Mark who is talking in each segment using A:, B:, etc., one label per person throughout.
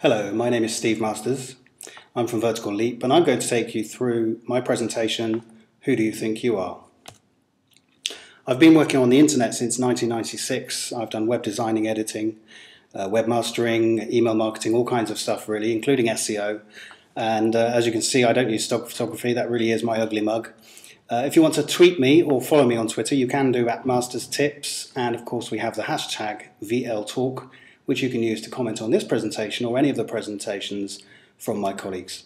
A: Hello, my name is Steve Masters. I'm from Vertical Leap and I'm going to take you through my presentation, Who Do You Think You Are? I've been working on the internet since 1996. I've done web designing, editing, webmastering, email marketing, all kinds of stuff really, including SEO. And as you can see, I don't use stock photography. That really is my ugly mug. If you want to tweet me or follow me on Twitter, you can do at MastersTips. And of course, we have the hashtag VLTalk, which you can use to comment on this presentation or any of the presentations from my colleagues.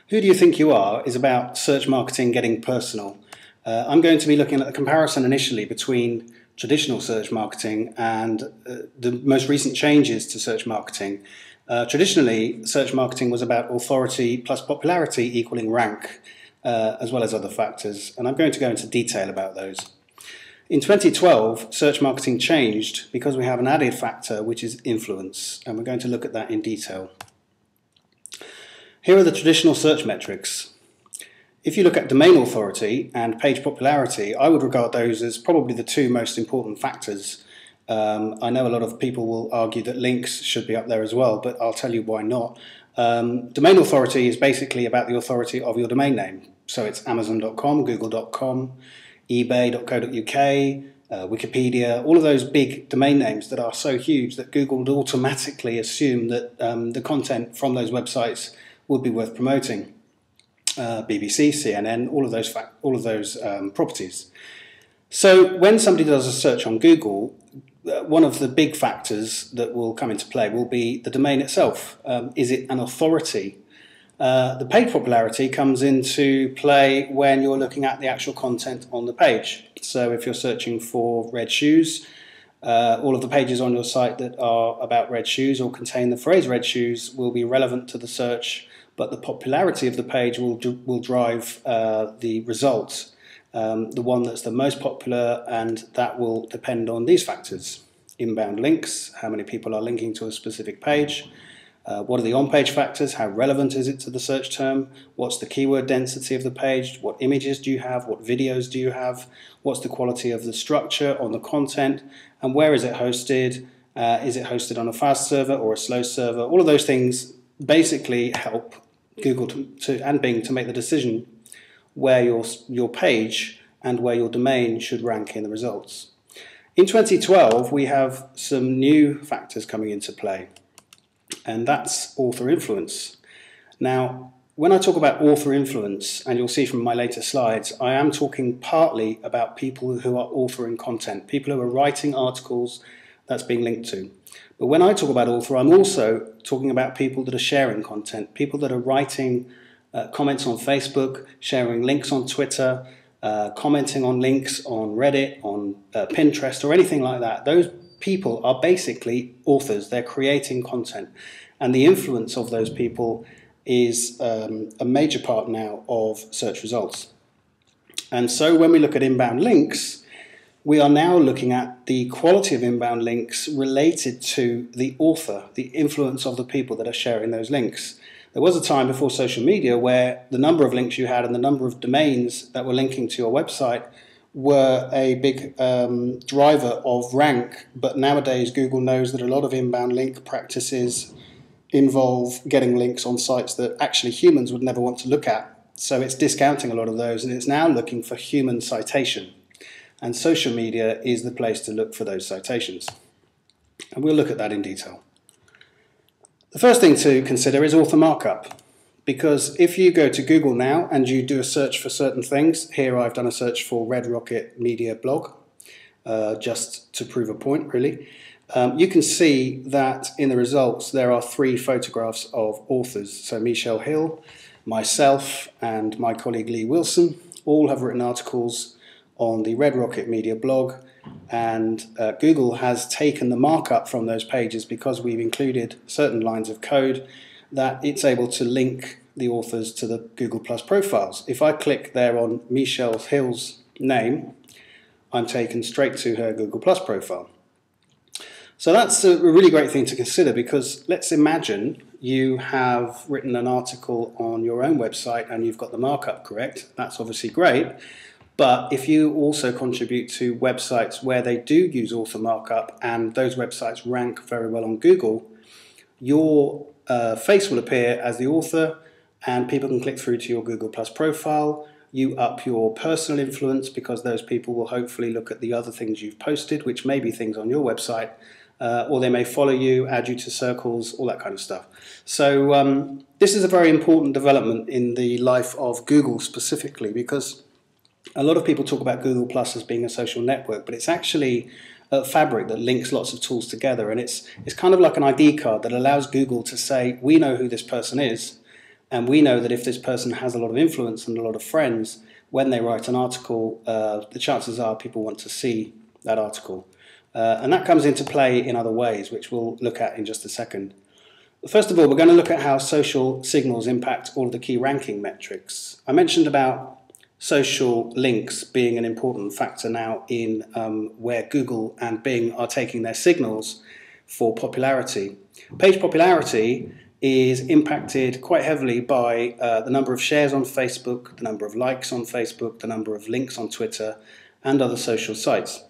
A: Who Do You Think You Are is about search marketing getting personal. I'm going to be looking at the comparison initially between traditional search marketing and the most recent changes to search marketing. Traditionally, search marketing was about authority plus popularity equaling rank, as well as other factors, and I'm going to go into detail about those. In 2012, search marketing changed because we have an added factor, which is influence, and we're going to look at that in detail. Here are the traditional search metrics. If you look at domain authority and page popularity, I would regard those as probably the two most important factors. I know a lot of people will argue that links should be up there as well, but I'll tell you why not. Domain authority is basically about the authority of your domain name. So it's Amazon.com, Google.com, eBay.co.uk, Wikipedia, all of those big domain names that are so huge that Google would automatically assume that the content from those websites would be worth promoting. BBC, CNN, all of those properties. So when somebody does a search on Google, one of the big factors that will come into play will be the domain itself. Is it an authority? The page popularity comes into play when you're looking at the actual content on the page. So if you're searching for red shoes, all of the pages on your site that are about red shoes or contain the phrase red shoes will be relevant to the search, but the popularity of the page will drive the results. The one that's the most popular, and that will depend on these factors. Inbound links, how many people are linking to a specific page. What are the on-page factors? How relevant is it to the search term? What's the keyword density of the page? What images do you have? What videos do you have? What's the quality of the structure on the content? And where is it hosted? Is it hosted on a fast server or a slow server? All of those things basically help Google and Bing to make the decision where your page and where your domain should rank in the results. In 2012, we have some new factors coming into play, and that's author influence. Now, when I talk about author influence, and you'll see from my later slides, I am talking partly about people who are authoring content, people who are writing articles that's being linked to. But when I talk about author, I'm also talking about people that are sharing content, people that are writing comments on Facebook, sharing links on Twitter, commenting on links on Reddit, on Pinterest, or anything like that. Those people are basically authors. They're creating content, and the influence of those people is a major part now of search results. And so when we look at inbound links, we are now looking at the quality of inbound links related to the author, the influence of the people that are sharing those links. There was a time before social media where the number of links you had and the number of domains that were linking to your website were a big driver of rank, but nowadays Google knows that a lot of inbound link practices involve getting links on sites that actually humans would never want to look at. So it's discounting a lot of those, and it's now looking for human citation. And social media is the place to look for those citations. And we'll look at that in detail. The first thing to consider is author markup. Because if you go to Google now and you do a search for certain things, here I've done a search for Red Rocket Media blog, just to prove a point really, you can see that in the results there are 3 photographs of authors. So Michelle Hill, myself and my colleague Lee Wilson all have written articles on the Red Rocket Media blog, and Google has taken the markup from those pages because we've included certain lines of code that it's able to link the authors to the Google Plus profiles. If I click there on Michelle Hill's name, I'm taken straight to her Google Plus profile. So that's a really great thing to consider, because let's imagine you have written an article on your own website and you've got the markup correct. That's obviously great. But if you also contribute to websites where they do use author markup and those websites rank very well on Google, your face will appear as the author, and people can click through to your Google Plus profile. You up your personal influence because those people will hopefully look at the other things you've posted, which may be things on your website, or they may follow you, add you to circles, all that kind of stuff. So this is a very important development in the life of Google specifically, because a lot of people talk about Google Plus as being a social network, but it's actually a fabric that links lots of tools together, and it's kind of like an ID card that allows Google to say, we know who this person is, and we know that if this person has a lot of influence and a lot of friends, when they write an article, the chances are people want to see that article. And that comes into play in other ways, which we'll look at in just a second. First of all, we're going to look at how social signals impact all of the key ranking metrics. I mentioned about social links being an important factor now in where Google and Bing are taking their signals for popularity. Page popularity is impacted quite heavily by the number of shares on Facebook, the number of likes on Facebook, the number of links on Twitter, and other social sites.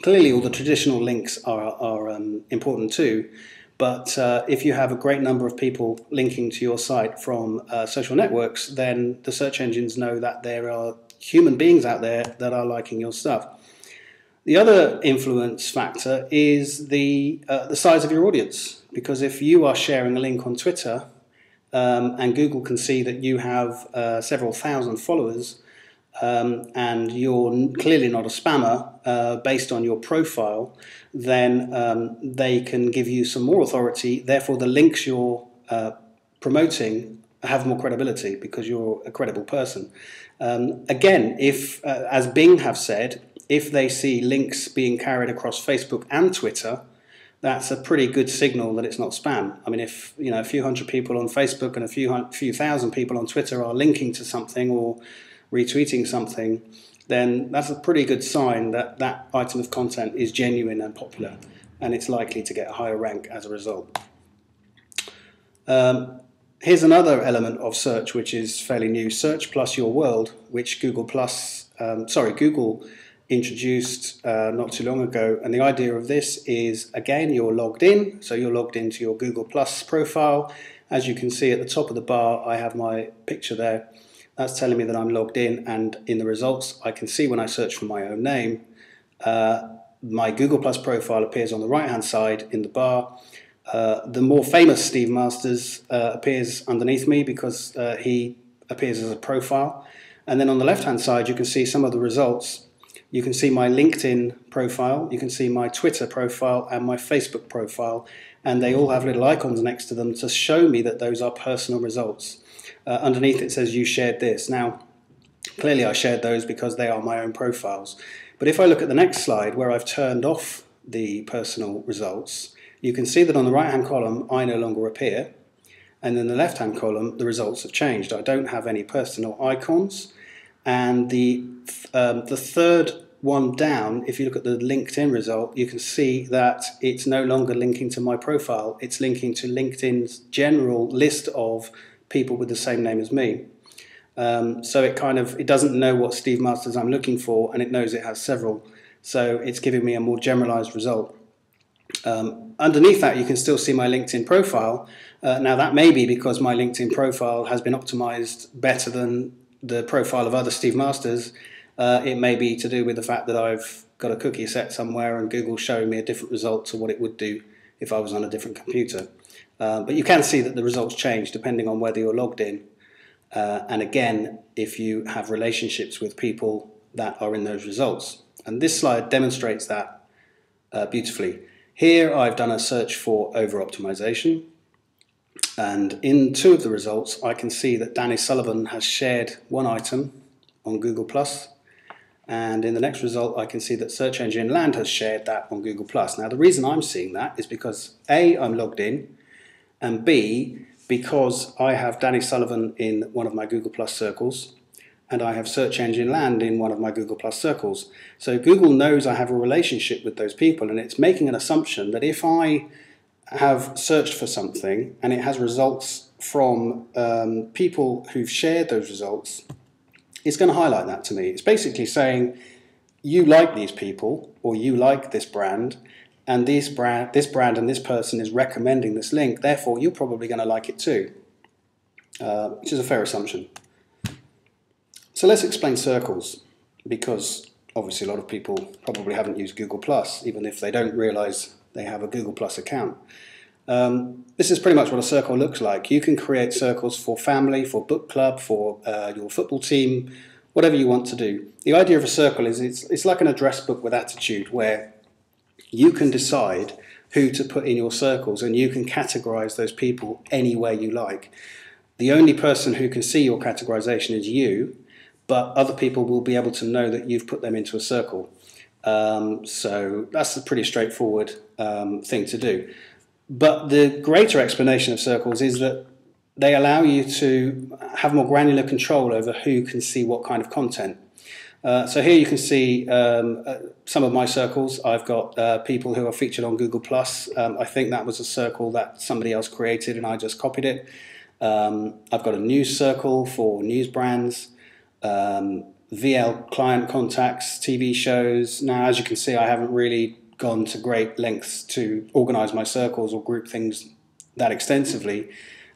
A: Clearly, all the traditional links are important too, but if you have a great number of people linking to your site from social networks, then the search engines know that there are human beings out there that are liking your stuff. The other influence factor is the size of your audience, because if you are sharing a link on Twitter and Google can see that you have several thousand followers and you're clearly not a spammer based on your profile, then they can give you some more authority. Therefore, the links you're promoting have more credibility because you're a credible person. Again, if, as Bing have said, if they see links being carried across Facebook and Twitter, that's a pretty good signal that it's not spam. I mean, if a few hundred people on Facebook and a few thousand people on Twitter are linking to something or retweeting something, then that's a pretty good sign that that item of content is genuine and popular, and it's likely to get a higher rank as a result. Here's another element of search which is fairly new: Search plus Your World, which Google introduced not too long ago. And the idea of this is, again, you're logged in, so you're logged into your Google Plus profile. As you can see at the top of the bar, I have my picture there. That's telling me that I'm logged in, and in the results I can see when I search for my own name, my Google Plus profile appears on the right hand side in the bar. The more famous Steve Masters appears underneath me because he appears as a profile. And then on the left hand side you can see some of the results. You can see my LinkedIn profile, you can see my Twitter profile and my Facebook profile, and they all have little icons next to them to show me that those are personal results. Underneath it says you shared this. Now, clearly I shared those because they are my own profiles. But if I look at the next slide where I've turned off the personal results, you can see that on the right hand column I no longer appear, and in the left hand column the results have changed. I don't have any personal icons, and the third one down, if you look at the LinkedIn result, you can see that it's no longer linking to my profile, it's linking to LinkedIn's general list of people with the same name as me. So it doesn't know what Steve Masters I'm looking for, and it knows it has several. So it's giving me a more generalized result. Underneath that, you can still see my LinkedIn profile. Now that may be because my LinkedIn profile has been optimized better than the profile of other Steve Masters. It may be to do with the fact that I've got a cookie set somewhere and Google's showing me a different result to what it would do if I was on a different computer. But you can see that the results change depending on whether you're logged in. And again, if you have relationships with people that are in those results. And this slide demonstrates that beautifully. Here I've done a search for over-optimization. And in two of the results, I can see that Danny Sullivan has shared one item on Google+. And in the next result, I can see that Search Engine Land has shared that on Google+. Now, the reason I'm seeing that is because A, I'm logged in, and B, because I have Danny Sullivan in one of my Google+ circles, and I have Search Engine Land in one of my Google+ circles. So Google knows I have a relationship with those people, and it's making an assumption that if I have searched for something and it has results from people who've shared those results, it's going to highlight that to me. It's basically saying you like these people or you like this brand, and this brand and this person is recommending this link, therefore you're probably going to like it too, which is a fair assumption. So let's explain circles, because obviously a lot of people probably haven't used Google+, even if they don't realize they have a Google+ account. This is pretty much what a circle looks like. You can create circles for family, for book club, for your football team, whatever you want to do. The idea of a circle is it's like an address book with attitude, where you can decide who to put in your circles and you can categorize those people any way you like. The only person who can see your categorization is you, but other people will be able to know that you've put them into a circle. So that's a pretty straightforward thing to do. But the greater explanation of circles is that they allow you to have more granular control over who can see what kind of content. So here you can see some of my circles. I've got people who are featured on Google+. I think that was a circle that somebody else created and I just copied it. I've got a news circle for news brands, VL client contacts, TV shows. Now, as you can see, I haven't really gone to great lengths to organize my circles or group things that extensively.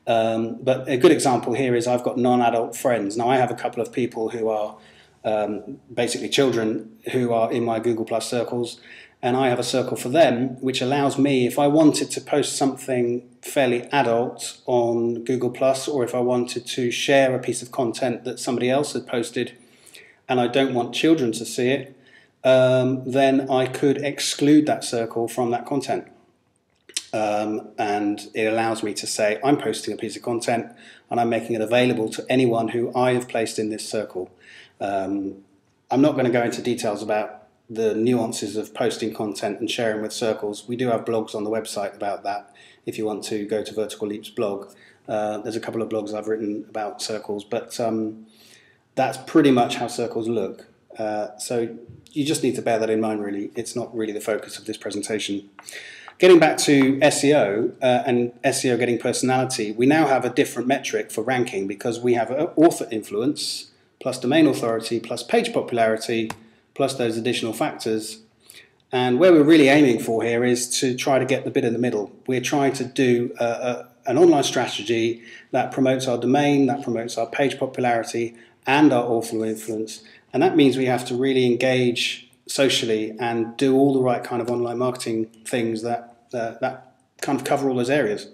A: But a good example here is I've got non-adult friends. Now, I have a couple of people who are basically children who are in my Google+ circles, and I have a circle for them, which allows me, if I wanted to post something fairly adult on Google+, or if I wanted to share a piece of content that somebody else had posted and I don't want children to see it, then I could exclude that circle from that content. And it allows me to say, I'm posting a piece of content and I'm making it available to anyone who I have placed in this circle. I'm not going to go into details about the nuances of posting content and sharing with circles. We do have blogs on the website about that. If you want to go to Vertical Leap's blog, there's a couple of blogs I've written about circles, but that's pretty much how circles look. So you just need to bear that in mind, really. It's not really the focus of this presentation. Getting back to SEO and SEO getting personality, we now have a different metric for ranking because we have author influence plus domain authority plus page popularity plus those additional factors. And where we're really aiming for here is to try to get the bit in the middle. We're trying to do an online strategy that promotes our domain, that promotes our page popularity and our author influence. And that means we have to really engage socially and do all the right kind of online marketing things that kind of cover all those areas.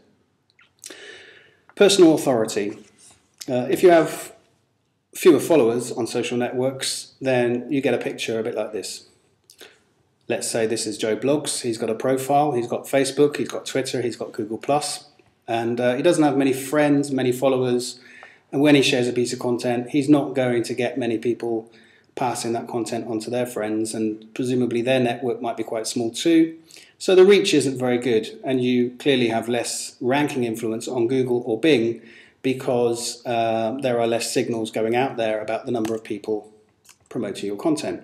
A: Personal authority. If you have fewer followers on social networks, then you get a picture a bit like this. Let's say this is Joe Blogs. He's got a profile, he's got Facebook, he's got Twitter, he's got Google+, and he doesn't have many friends, many followers, and when he shares a piece of content, he's not going to get many people passing that content onto their friends, and presumably their network might be quite small too. So the reach isn't very good, and you clearly have less ranking influence on Google or Bing because there are less signals going out there about the number of people promoting your content.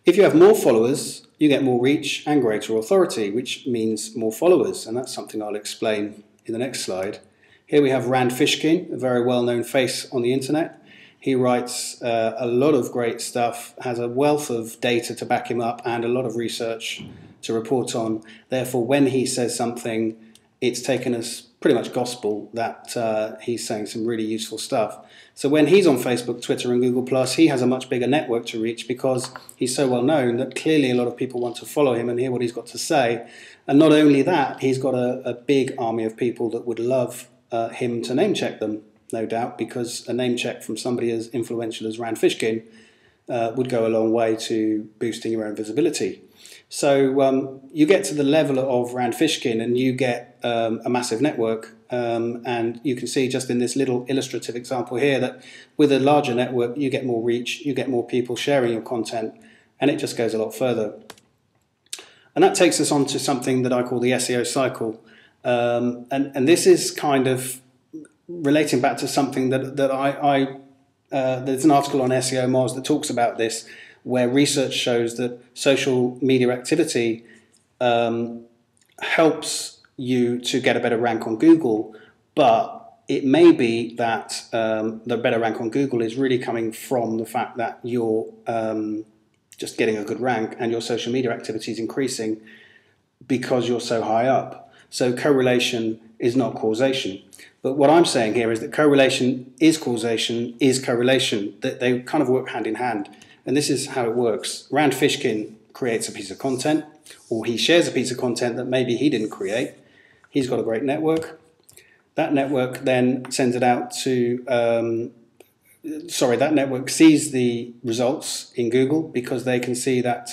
A: If you have more followers, you get more reach and greater authority, which means more followers, and that's something I'll explain in the next slide. Here we have Rand Fishkin, a very well-known face on the internet. He writes a lot of great stuff, has a wealth of data to back him up and a lot of research to report on. Therefore, when he says something, it's taken as pretty much gospel that he's saying some really useful stuff. So when he's on Facebook, Twitter and Google+, he has a much bigger network to reach because he's so well known that clearly a lot of people want to follow him and hear what he's got to say. And not only that, he's got a big army of people that would love him to name check them, no doubt, because a name check from somebody as influential as Rand Fishkin would go a long way to boosting your own visibility. So you get to the level of Rand Fishkin and you get a massive network, and you can see just in this little illustrative example here that with a larger network you get more reach, you get more people sharing your content, and it just goes a lot further. And that takes us on to something that I call the SEO cycle, and this is kind of relating back to something that there's an article on SEO Moz that talks about this, where research shows that social media activity helps you to get a better rank on Google, but it may be that the better rank on Google is really coming from the fact that you're just getting a good rank, and your social media activity is increasing because you're so high up. So correlation is not causation. But what I'm saying here is that correlation is causation, is correlation, that they kind of work hand in hand. And this is how it works. Rand Fishkin creates a piece of content, or he shares a piece of content that maybe he didn't create. He's got a great network. That network then sends it out to, that network sees the results in Google because they can see that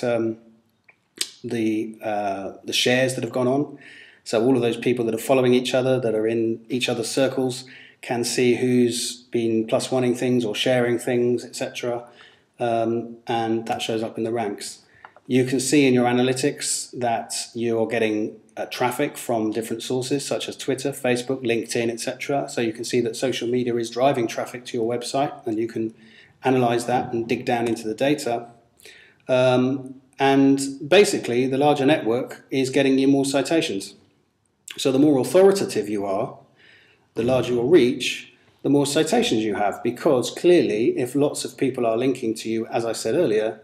A: the shares that have gone on. So all of those people that are following each other, that are in each other's circles, can see who's been +1ing things or sharing things, etc. And that shows up in the ranks. You can see in your analytics that you're getting traffic from different sources such as Twitter, Facebook, LinkedIn, etc. So you can see that social media is driving traffic to your website, and you can analyze that and dig down into the data. And basically, the larger network is getting you more citations. So the more authoritative you are, the larger your reach, the more citations you have, because clearly if lots of people are linking to you, as I said earlier,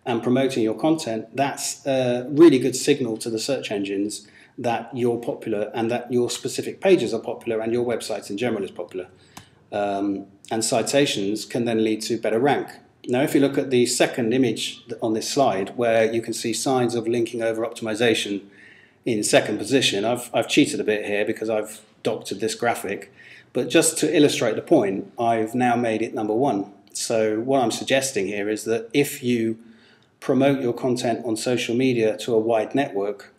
A: and promoting your content, that's a really good signal to the search engines that you're popular and that your specific pages are popular and your website in general is popular. And citations can then lead to better rank. Now, if you look at the second image on this slide, where you can see signs of linking over optimization in second position, I've cheated a bit here because I've doctored this graphic, but just to illustrate the point, I've now made it number 1. So what I'm suggesting here is that if you promote your content on social media to a wide network,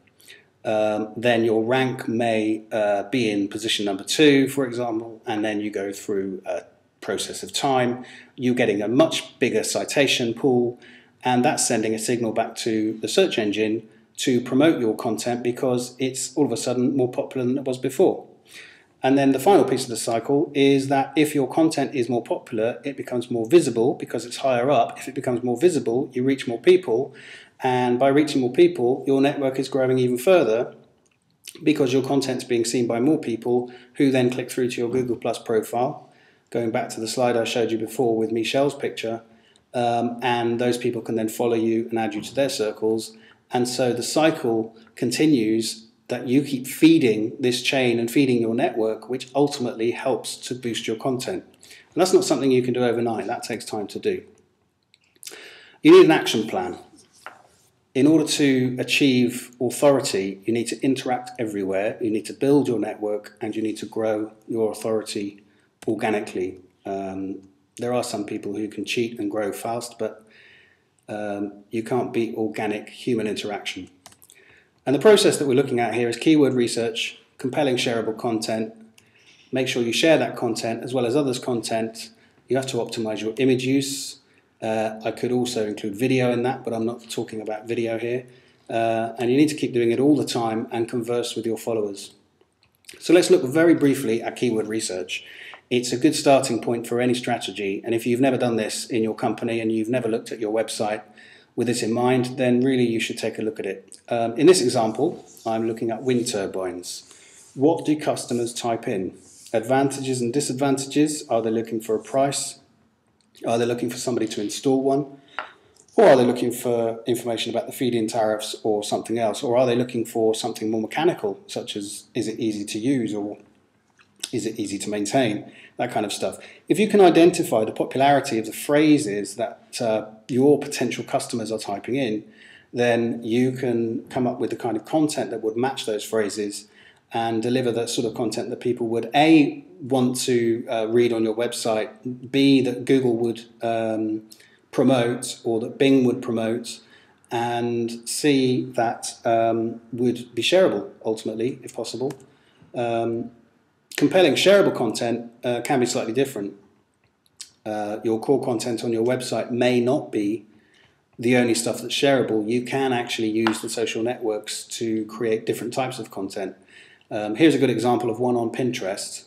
A: then your rank may be in position number 2, for example, and then you go through a process of time, you're getting a much bigger citation pool, and that's sending a signal back to the search engine to promote your content because it's all of a sudden more popular than it was before. And then the final piece of the cycle is that if your content is more popular, it becomes more visible because it's higher up. If it becomes more visible, you reach more people, and by reaching more people, your network is growing even further because your content's being seen by more people who then click through to your Google Plus profile. Going back to the slide I showed you before with Michelle's picture, and those people can then follow you and add you to their circles. And so the cycle continues, that you keep feeding this chain and feeding your network, which ultimately helps to boost your content. And that's not something you can do overnight. That takes time to do. You need an action plan. In order to achieve authority, you need to interact everywhere, you need to build your network, and you need to grow your authority organically. There are some people who can cheat and grow fast, but you can't beat organic human interaction. And the process that we're looking at here is keyword research, compelling shareable content. Make sure you share that content as well as others' content. You have to optimize your image use. I could also include video in that, but I'm not talking about video here. And you need to keep doing it all the time and converse with your followers. So let's look very briefly at keyword research. It's a good starting point for any strategy, and if you've never done this in your company and you've never looked at your website with this in mind, then really you should take a look at it. In this example, I'm looking at wind turbines. What do customers type in? Advantages and disadvantages. Are they looking for a price? Are they looking for somebody to install one? Or are they looking for information about the feed-in tariffs or something else? Or are they looking for something more mechanical, such as is it easy to use or is it easy to maintain? That kind of stuff. If you can identify the popularity of the phrases that your potential customers are typing in, then you can come up with the kind of content that would match those phrases and deliver the sort of content that people would A, want to read on your website, B, that Google would promote or that Bing would promote, and C, that would be shareable ultimately, if possible. Compelling shareable content can be slightly different. Your core content on your website may not be the only stuff that's shareable. You can actually use the social networks to create different types of content. Here's a good example of one on Pinterest.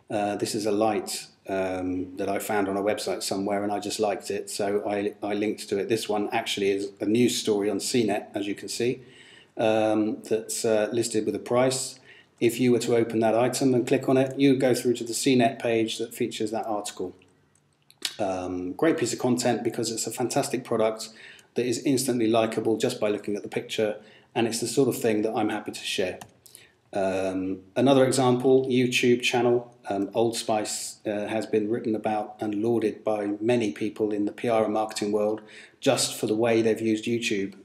A: This is a light that I found on a website somewhere and I just liked it, so I linked to it. This one actually is a news story on CNET, as you can see, that's listed with a price. If you were to open that item and click on it, you would go through to the CNET page that features that article. Great piece of content because it's a fantastic product that is instantly likable just by looking at the picture, and it's the sort of thing that I'm happy to share. Another example, YouTube channel. Old Spice has been written about and lauded by many people in the PR and marketing world just for the way they've used YouTube.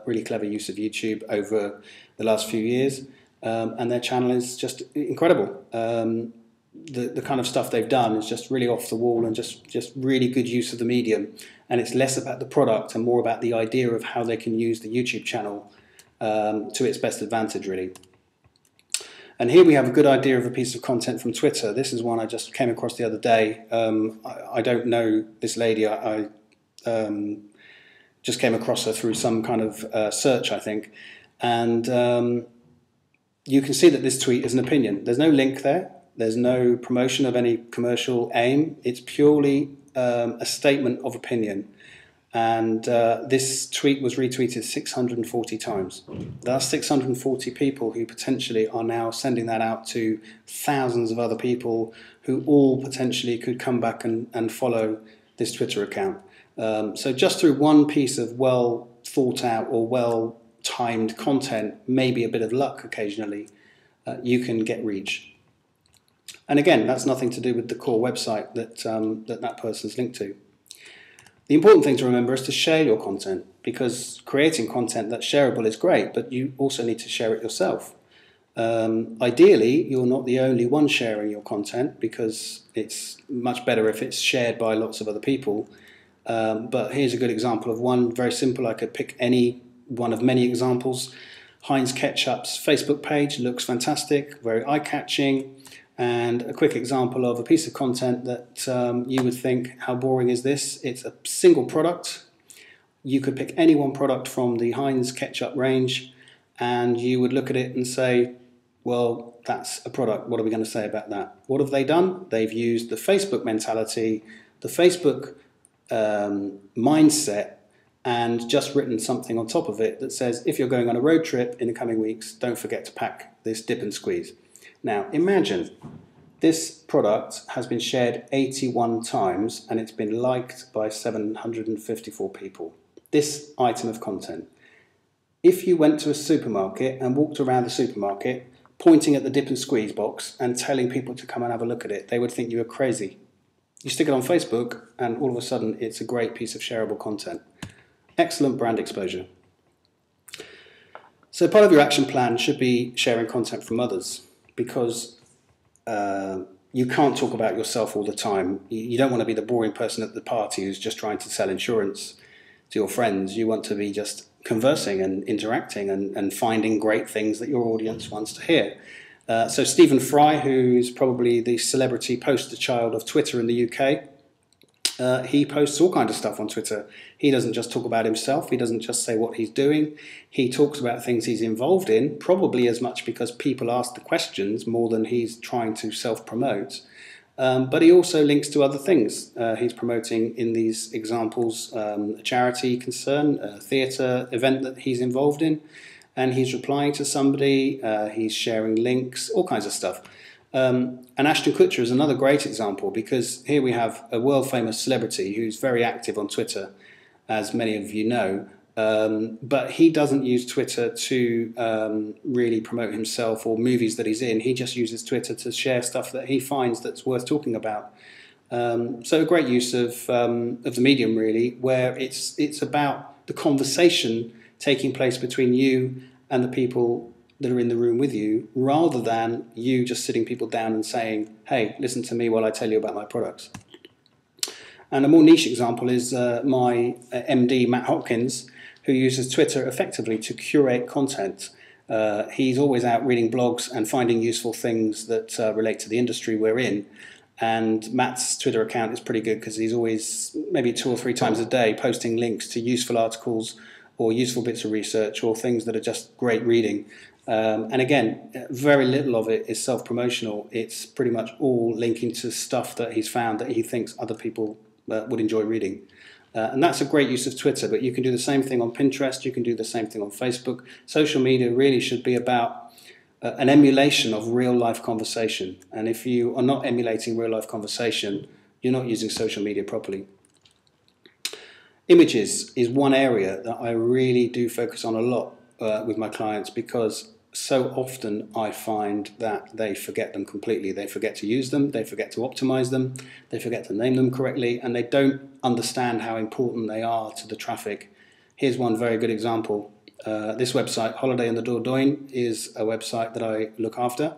A: Really clever use of YouTube over the last few years, and their channel is just incredible. The kind of stuff they've done is just really off the wall and just really good use of the medium, and it's less about the product and more about the idea of how they can use the YouTube channel to its best advantage, really. And here we have a good idea of a piece of content from Twitter. This is one I just came across the other day. I don't know this lady. I just came across her through some kind of search, I think. And you can see that this tweet is an opinion. There's no link there. There's no promotion of any commercial aim. It's purely a statement of opinion. And this tweet was retweeted 640 times. That's 640 people who potentially are now sending that out to thousands of other people who all potentially could come back and follow this Twitter account. So just through one piece of well thought out or well timed content, maybe a bit of luck occasionally, you can get reach. And again, that's nothing to do with the core website that person's linked to. The important thing to remember is to share your content, because creating content that's shareable is great, but you also need to share it yourself. Ideally, you're not the only one sharing your content, because it's much better if it's shared by lots of other people. But here's a good example of one, very simple. I could pick any one of many examples. Heinz Ketchup's Facebook page looks fantastic, very eye-catching. And a quick example of a piece of content that you would think, how boring is this? It's a single product. You could pick any one product from the Heinz ketchup range, and you would look at it and say, well, that's a product. What are we going to say about that? What have they done? They've used the Facebook mentality, the Facebook mindset, and just written something on top of it that says, if you're going on a road trip in the coming weeks, don't forget to pack this dip and squeeze. Now, imagine this product has been shared 81 times and it's been liked by 754 people. This item of content. If you went to a supermarket and walked around the supermarket, pointing at the dip and squeeze box and telling people to come and have a look at it, they would think you were crazy. You stick it on Facebook and all of a sudden it's a great piece of shareable content. Excellent brand exposure. So part of your action plan should be sharing content from others, because you can't talk about yourself all the time. You don't want to be the boring person at the party who's just trying to sell insurance to your friends. You want to be just conversing and interacting and finding great things that your audience wants to hear. So Stephen Fry, who's probably the celebrity poster child of Twitter in the UK, he posts all kinds of stuff on Twitter. He doesn't just talk about himself. He doesn't just say what he's doing. He talks about things he's involved in, probably as much because people ask the questions more than he's trying to self-promote. But he also links to other things. He's promoting, in these examples, a charity concern, a theatre event that he's involved in, and he's replying to somebody, he's sharing links, all kinds of stuff. And Ashton Kutcher is another great example, because here we have a world-famous celebrity who's very active on Twitter, as many of you know, but he doesn't use Twitter to really promote himself or movies that he's in. He just uses Twitter to share stuff that he finds that's worth talking about. So a great use of the medium, really, where it's about the conversation taking place between you and the people that are in the room with you, rather than you just sitting people down and saying, hey, listen to me while I tell you about my products. And a more niche example is my MD, Matt Hopkins, who uses Twitter effectively to curate content. He's always out reading blogs and finding useful things that relate to the industry we're in. And Matt's Twitter account is pretty good, because he's always, maybe 2 or 3 times a day, posting links to useful articles or useful bits of research or things that are just great reading. And again, very little of it is self-promotional. It's pretty much all linking to stuff that he's found that he thinks other people would enjoy reading. And that's a great use of Twitter, but you can do the same thing on Pinterest, you can do the same thing on Facebook. Social media really should be about an emulation of real-life conversation. And if you are not emulating real-life conversation, you're not using social media properly. Images is one area that I really do focus on a lot with my clients, because so often I find that they forget them completely. They forget to use them, they forget to optimize them, they forget to name them correctly, and they don't understand how important they are to the traffic. Here's one very good example. This website, Holiday in the Dordogne, is a website that I look after.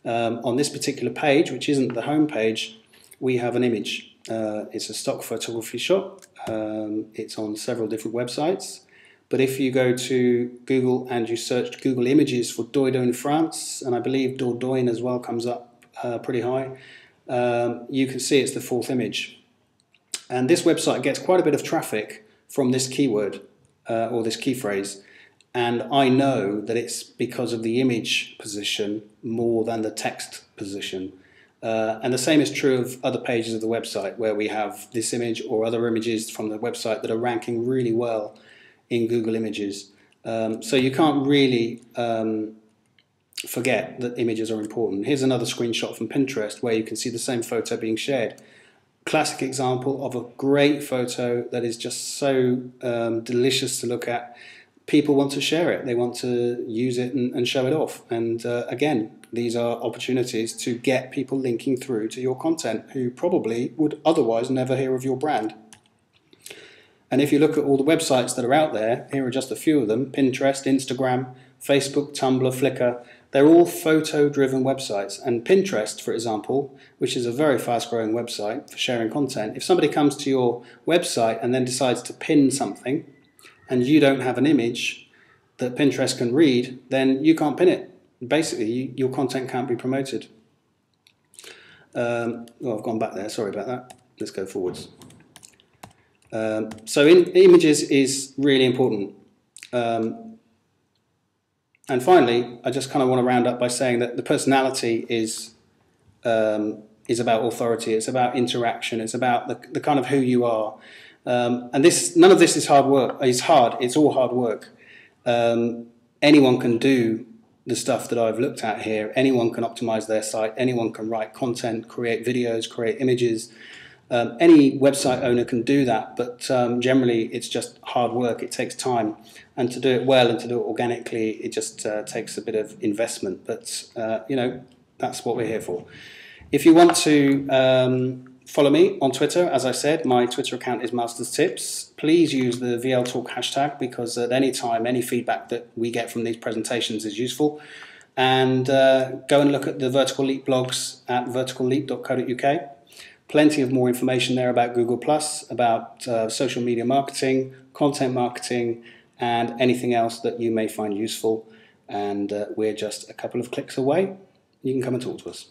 A: On this particular page, which isn't the home page, we have an image. It's a stock photography shot. It's on several different websites. But if you go to Google and you search Google Images for Dordogne, France, and I believe Dordogne as well comes up pretty high, you can see it's the fourth image. And this website gets quite a bit of traffic from this keyword or this key phrase. And I know that it's because of the image position more than the text position. And the same is true of other pages of the website where we have this image or other images from the website that are ranking really well in Google Images. So you can't really forget that images are important. Here's another screenshot from Pinterest where you can see the same photo being shared. Classic example of a great photo that is just so delicious to look at. People want to share it, they want to use it and show it off. And again, these are opportunities to get people linking through to your content who probably would otherwise never hear of your brand. And if you look at all the websites that are out there, here are just a few of them: Pinterest, Instagram, Facebook, Tumblr, Flickr. They're all photo-driven websites. And Pinterest, for example, which is a very fast-growing website for sharing content, if somebody comes to your website and then decides to pin something, and you don't have an image that Pinterest can read, then you can't pin it. Basically, your content can't be promoted. Well, I've gone back there, sorry about that. Let's go forwards. So images is really important. And finally, I just kind of want to round up by saying that the personality is about authority. It's about interaction. It's about the kind of who you are. And none of this is hard work. It's hard. It's all hard work. Anyone can do the stuff that I've looked at here. Anyone can optimize their site. Anyone can write content, create videos, create images. Any website owner can do that, but generally it's just hard work. It takes time, and to do it well and to do it organically, it just takes a bit of investment. But you know, that's what we're here for. If you want to follow me on Twitter, as I said, my Twitter account is Masters Tips. Please use the VL Talk hashtag, because at any time, any feedback that we get from these presentations is useful. And go and look at the Vertical Leap blogs at verticalleap.co.uk. Plenty of more information there about Google+, about social media marketing, content marketing, and anything else that you may find useful. And we're just a couple of clicks away. You can come and talk to us.